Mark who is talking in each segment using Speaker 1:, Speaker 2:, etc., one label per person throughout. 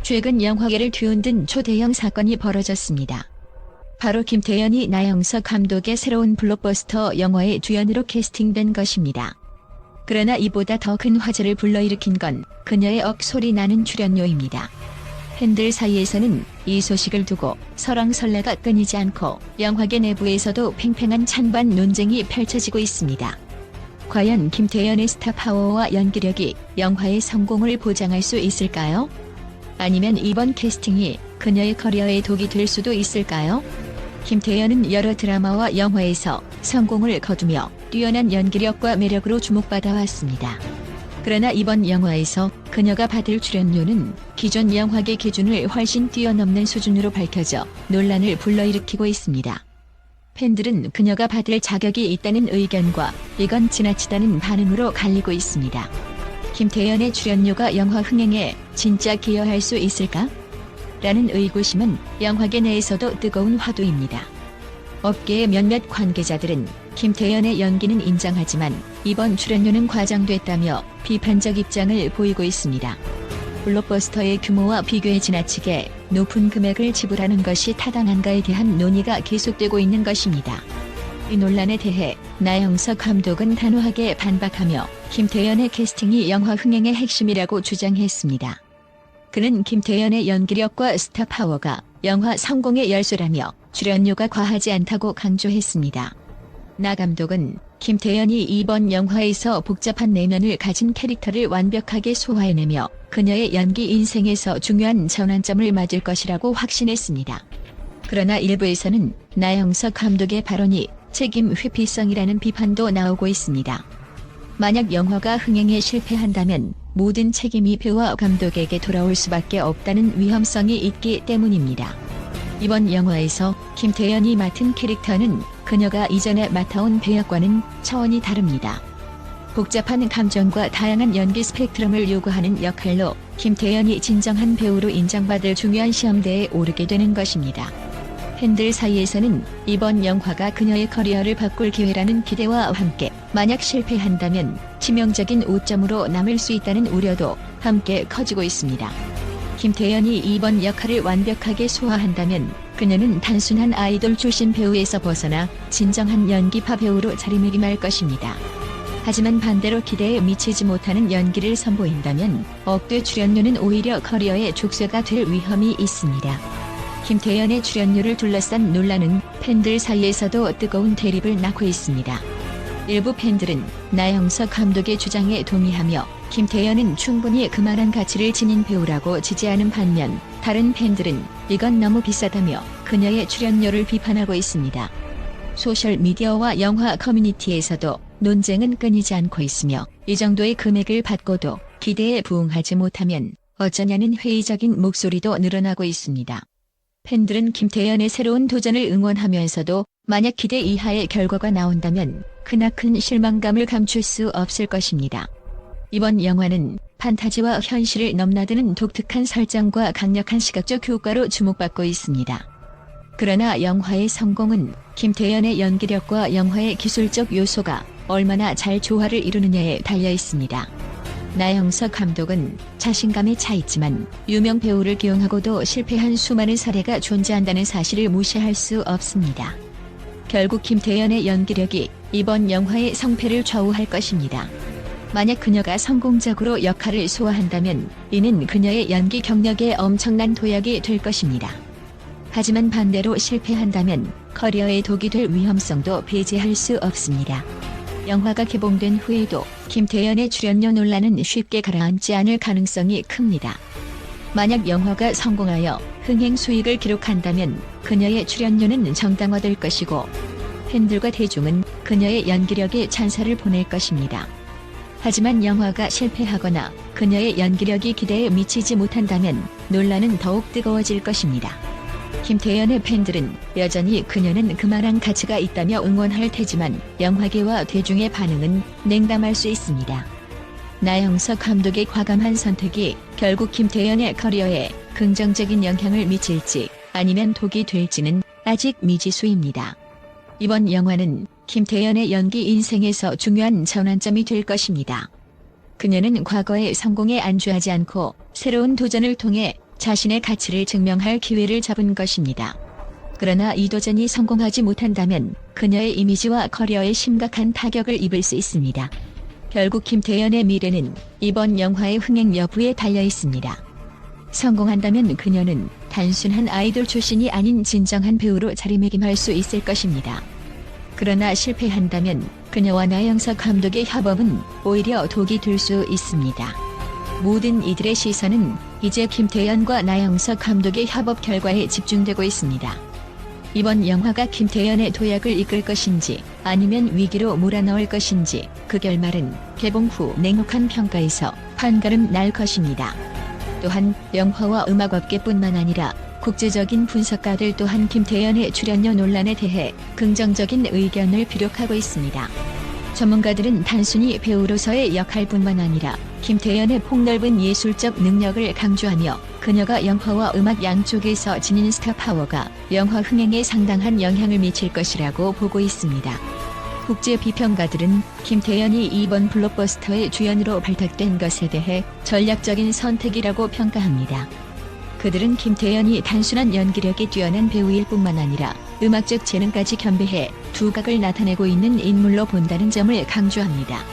Speaker 1: 최근 영화계를 뒤흔든 초대형 사건이 벌어졌습니다. 바로 김태현이 나영석 감독의 새로운 블록버스터 영화의 주연으로 캐스팅된 것입니다. 그러나 이보다 더 큰 화제를 불러일으킨 건 그녀의 억소리 나는 출연료입니다. 팬들 사이에서는 이 소식을 두고 설왕설래가 끊이지 않고 영화계 내부에서도 팽팽한 찬반 논쟁이 펼쳐지고 있습니다. 과연 김태현의 스타 파워와 연기력이 영화의 성공을 보장할 수 있을까요? 아니면 이번 캐스팅이 그녀의 커리어에 독이 될 수도 있을까요? 김태현은 여러 드라마와 영화에서 성공을 거두며 뛰어난 연기력과 매력으로 주목받아 왔습니다. 그러나 이번 영화에서 그녀가 받을 출연료는 기존 영화계 기준을 훨씬 뛰어넘는 수준으로 밝혀져 논란을 불러일으키고 있습니다. 팬들은 그녀가 받을 자격이 있다는 의견과 이건 지나치다는 반응으로 갈리고 있습니다. 김태현의 출연료가 영화 흥행에 진짜 기여할 수 있을까? 라는 의구심은 영화계 내에서도 뜨거운 화두입니다. 업계의 몇몇 관계자들은 김태현의 연기는 인정하지만 이번 출연료는 과장됐다며 비판적 입장을 보이고 있습니다. 블록버스터의 규모와 비교해 지나치게 높은 금액을 지불하는 것이 타당한가에 대한 논의가 계속되고 있는 것입니다. 이 논란에 대해 나영석 감독은 단호하게 반박하며 김태현의 캐스팅이 영화 흥행의 핵심이라고 주장했습니다. 그는 김태현의 연기력과 스타 파워가 영화 성공의 열쇠라며 출연료가 과하지 않다고 강조했습니다. 나 감독은 김태현이 이번 영화에서 복잡한 내면을 가진 캐릭터를 완벽하게 소화해내며 그녀의 연기 인생에서 중요한 전환점을 맞을 것이라고 확신했습니다. 그러나 일부에서는 나영석 감독의 발언이 책임 회피성이라는 비판도 나오고 있습니다. 만약 영화가 흥행에 실패한다면 모든 책임이 배우와 감독에게 돌아올 수밖에 없다는 위험성이 있기 때문입니다. 이번 영화에서 김태현이 맡은 캐릭터는 그녀가 이전에 맡아온 배역과는 차원이 다릅니다. 복잡한 감정과 다양한 연기 스펙트럼을 요구하는 역할로 김태현이 진정한 배우로 인정받을 중요한 시험대에 오르게 되는 것입니다. 팬들 사이에서는 이번 영화가 그녀의 커리어를 바꿀 기회라는 기대와 함께 만약 실패한다면 치명적인 오점으로 남을 수 있다는 우려도 함께 커지고 있습니다. 김태현이 이번 역할을 완벽하게 소화한다면 그녀는 단순한 아이돌 출신 배우에서 벗어나 진정한 연기파 배우로 자리매김할 것입니다. 하지만 반대로 기대에 미치지 못하는 연기를 선보인다면 억대 출연료는 오히려 커리어의 족쇄가 될 위험이 있습니다. 김태현의 출연료를 둘러싼 논란은 팬들 사이에서도 뜨거운 대립을 낳고 있습니다. 일부 팬들은 나영석 감독의 주장에 동의하며 김태현은 충분히 그만한 가치를 지닌 배우라고 지지하는 반면 다른 팬들은 이건 너무 비싸다며 그녀의 출연료를 비판하고 있습니다. 소셜미디어와 영화 커뮤니티에서도 논쟁은 끊이지 않고 있으며 이 정도의 금액을 받고도 기대에 부응하지 못하면 어쩌냐는 회의적인 목소리도 늘어나고 있습니다. 팬들은 김태현의 새로운 도전을 응원하면서도 만약 기대 이하의 결과가 나온다면 크나큰 실망감을 감출 수 없을 것입니다. 이번 영화는 판타지와 현실을 넘나드는 독특한 설정과 강력한 시각적 효과로 주목받고 있습니다. 그러나 영화의 성공은 김태현의 연기력과 영화의 기술적 요소가 얼마나 잘 조화를 이루느냐에 달려 있습니다. 나영석 감독은 자신감에 차 있지만 유명 배우를 기용하고도 실패한 수많은 사례가 존재한다는 사실을 무시할 수 없습니다. 결국 김태현의 연기력이 이번 영화의 성패를 좌우할 것입니다. 만약 그녀가 성공적으로 역할을 소화한다면 이는 그녀의 연기 경력에 엄청난 도약이 될 것입니다. 하지만 반대로 실패한다면 커리어에 독이 될 위험성도 배제할 수 없습니다. 영화가 개봉된 후에도 김태현의 출연료 논란은 쉽게 가라앉지 않을 가능성이 큽니다. 만약 영화가 성공하여 흥행 수익을 기록한다면 그녀의 출연료는 정당화될 것이고 팬들과 대중은 그녀의 연기력에 찬사를 보낼 것입니다. 하지만 영화가 실패하거나 그녀의 연기력이 기대에 미치지 못한다면 논란은 더욱 뜨거워질 것입니다. 김태현의 팬들은 여전히 그녀는 그만한 가치가 있다며 응원할 테지만 영화계와 대중의 반응은 냉담할 수 있습니다. 나영석 감독의 과감한 선택이 결국 김태현의 커리어에 긍정적인 영향을 미칠지 아니면 독이 될지는 아직 미지수입니다. 이번 영화는 김태현의 연기 인생에서 중요한 전환점이 될 것입니다. 그녀는 과거의 성공에 안주하지 않고 새로운 도전을 통해 자신의 가치를 증명할 기회를 잡은 것입니다. 그러나 이 도전이 성공하지 못한다면 그녀의 이미지와 커리어에 심각한 타격을 입을 수 있습니다. 결국 김태연의 미래는 이번 영화의 흥행 여부에 달려 있습니다. 성공한다면 그녀는 단순한 아이돌 출신이 아닌 진정한 배우로 자리매김할 수 있을 것입니다. 그러나 실패한다면 그녀와 나영석 감독의 협업은 오히려 독이 될 수 있습니다. 모든 이들의 시선은 이제 김태연과 나영석 감독의 협업 결과에 집중되고 있습니다. 이번 영화가 김태연의 도약을 이끌 것인지 아니면 위기로 몰아넣을 것인지 그 결말은 개봉 후 냉혹한 평가에서 판가름 날 것입니다. 또한 영화와 음악업계뿐만 아니라 국제적인 분석가들 또한 김태연의 출연료 논란에 대해 긍정적인 의견을 비력하고 있습니다. 전문가들은 단순히 배우로서의 역할뿐만 아니라 김태연의 폭넓은 예술적 능력을 강조하며 그녀가 영화와 음악 양쪽에서 지닌 스타 파워가 영화 흥행에 상당한 영향을 미칠 것이라고 보고 있습니다. 국제 비평가들은 김태연이 이번 블록버스터의 주연으로 발탁된 것에 대해 전략적인 선택이라고 평가합니다. 그들은 김태연이 단순한 연기력이 뛰어난 배우일 뿐만 아니라 음악적 재능까지 겸비해 두각을 나타내고 있는 인물로 본다는 점을 강조합니다.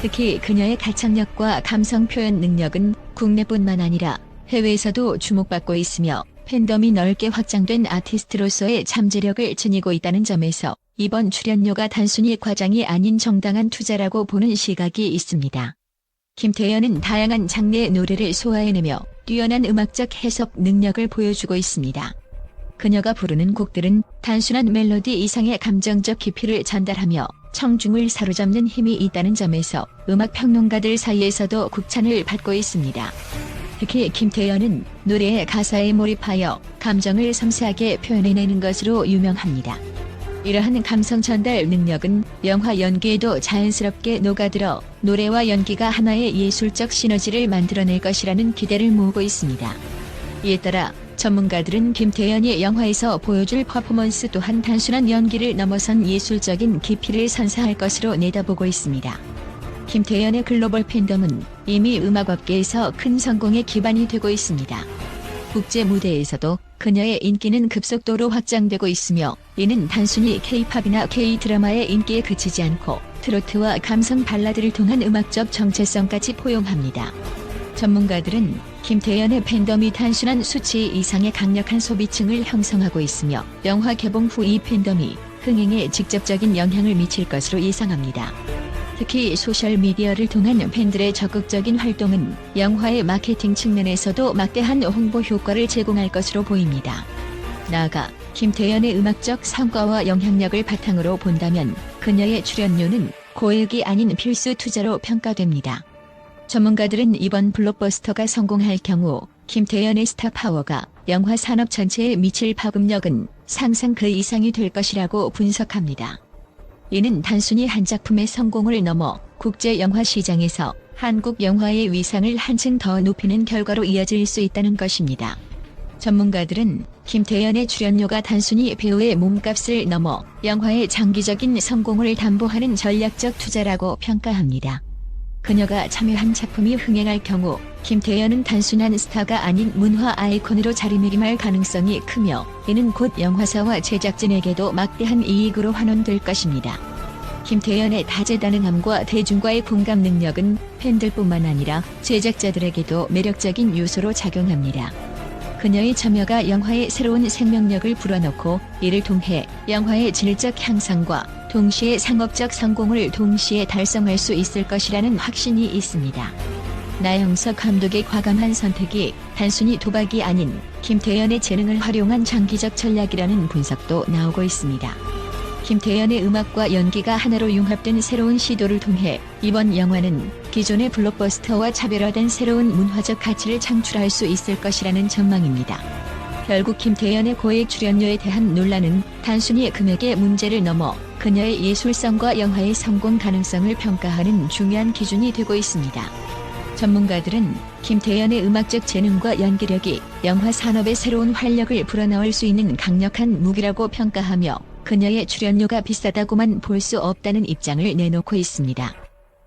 Speaker 1: 특히 그녀의 가창력과 감성 표현 능력은 국내뿐만 아니라 해외에서도 주목받고 있으며 팬덤이 넓게 확장된 아티스트로서의 잠재력을 지니고 있다는 점에서 이번 출연료가 단순히 과장이 아닌 정당한 투자라고 보는 시각이 있습니다. 김태연은 다양한 장르의 노래를 소화해내며 뛰어난 음악적 해석 능력을 보여주고 있습니다. 그녀가 부르는 곡들은 단순한 멜로디 이상의 감정적 깊이를 전달하며 청중을 사로잡는 힘이 있다는 점에서 음악 평론가들 사이에서도 국찬을 받고 있습니다. 특히 김태연은 노래의 가사에 몰입하여 감정을 섬세하게 표현해내는 것으로 유명합니다. 이러한 감성 전달 능력은 영화 연기에도 자연스럽게 녹아들어 노래와 연기가 하나의 예술적 시너지를 만들어낼 것이라는 기대를 모으고 있습니다. 이에 따라 전문가들은 김태연이 영화에서 보여줄 퍼포먼스 또한 단순한 연기를 넘어선 예술적인 깊이를 선사할 것으로 내다보고 있습니다. 김태연의 글로벌 팬덤은 이미 음악업계에서 큰 성공의 기반이 되고 있습니다. 국제 무대에서도 그녀의 인기는 급속도로 확장되고 있으며 이는 단순히 K-팝이나 K-드라마의 인기에 그치지 않고 트로트와 감성 발라드를 통한 음악적 정체성까지 포용합니다. 전문가들은 김태연의 팬덤이 단순한 수치 이상의 강력한 소비층을 형성하고 있으며 영화 개봉 후 이 팬덤이 흥행에 직접적인 영향을 미칠 것으로 예상합니다. 특히 소셜미디어를 통한 팬들의 적극적인 활동은 영화의 마케팅 측면에서도 막대한 홍보 효과를 제공할 것으로 보입니다. 나아가 김태연의 음악적 성과와 영향력을 바탕으로 본다면 그녀의 출연료는 고액이 아닌 필수 투자로 평가됩니다. 전문가들은 이번 블록버스터가 성공할 경우 김태연의 스타 파워가 영화 산업 전체에 미칠 파급력은 상상 그 이상이 될 것이라고 분석합니다. 이는 단순히 한 작품의 성공을 넘어 국제 영화 시장에서 한국 영화의 위상을 한층 더 높이는 결과로 이어질 수 있다는 것입니다. 전문가들은 김태연의 출연료가 단순히 배우의 몸값을 넘어 영화의 장기적인 성공을 담보하는 전략적 투자라고 평가합니다. 그녀가 참여한 작품이 흥행할 경우 김태연은 단순한 스타가 아닌 문화 아이콘으로 자리매김할 가능성이 크며 이는 곧 영화사와 제작진에게도 막대한 이익으로 환원될 것입니다. 김태연의 다재다능함과 대중과의 공감 능력은 팬들뿐만 아니라 제작자들에게도 매력적인 요소로 작용합니다. 그녀의 참여가 영화에 새로운 생명력을 불어넣고 이를 통해 영화의 질적 향상과 동시에 상업적 성공을 동시에 달성할 수 있을 것이라는 확신이 있습니다. 나영석 감독의 과감한 선택이 단순히 도박이 아닌 김태연의 재능을 활용한 장기적 전략이라는 분석도 나오고 있습니다. 김태연의 음악과 연기가 하나로 융합된 새로운 시도를 통해 이번 영화는 기존의 블록버스터와 차별화된 새로운 문화적 가치를 창출할 수 있을 것이라는 전망입니다. 결국 김태연의 고액 출연료에 대한 논란은 단순히 금액의 문제를 넘어 그녀의 예술성과 영화의 성공 가능성을 평가하는 중요한 기준이 되고 있습니다. 전문가들은 김태연의 음악적 재능과 연기력이 영화 산업의 새로운 활력을 불어넣을 수 있는 강력한 무기라고 평가하며 그녀의 출연료가 비싸다고만 볼 수 없다는 입장을 내놓고 있습니다.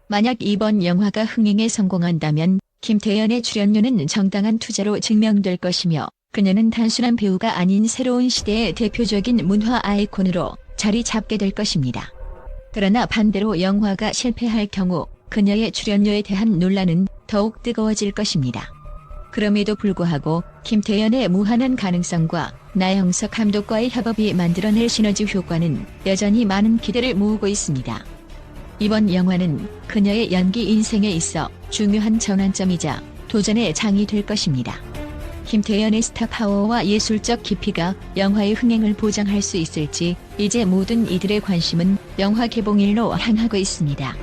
Speaker 1: 만약 이번 영화가 흥행에 성공한다면 김태연의 출연료는 정당한 투자로 증명될 것이며 그녀는 단순한 배우가 아닌 새로운 시대의 대표적인 문화 아이콘으로 자리 잡게 될 것입니다. 그러나 반대로 영화가 실패할 경우 그녀의 출연료에 대한 논란은 더욱 뜨거워질 것입니다. 그럼에도 불구하고 김태연의 무한한 가능성과 나영석 감독과의 협업이 만들어낼 시너지 효과는 여전히 많은 기대를 모으고 있습니다. 이번 영화는 그녀의 연기 인생에 있어 중요한 전환점이자 도전의 장이 될 것입니다. 김태연의 스타 파워와 예술적 깊이가 영화의 흥행을 보장할 수 있을지 이제 모든 이들의 관심은 영화 개봉일로 향하고 있습니다.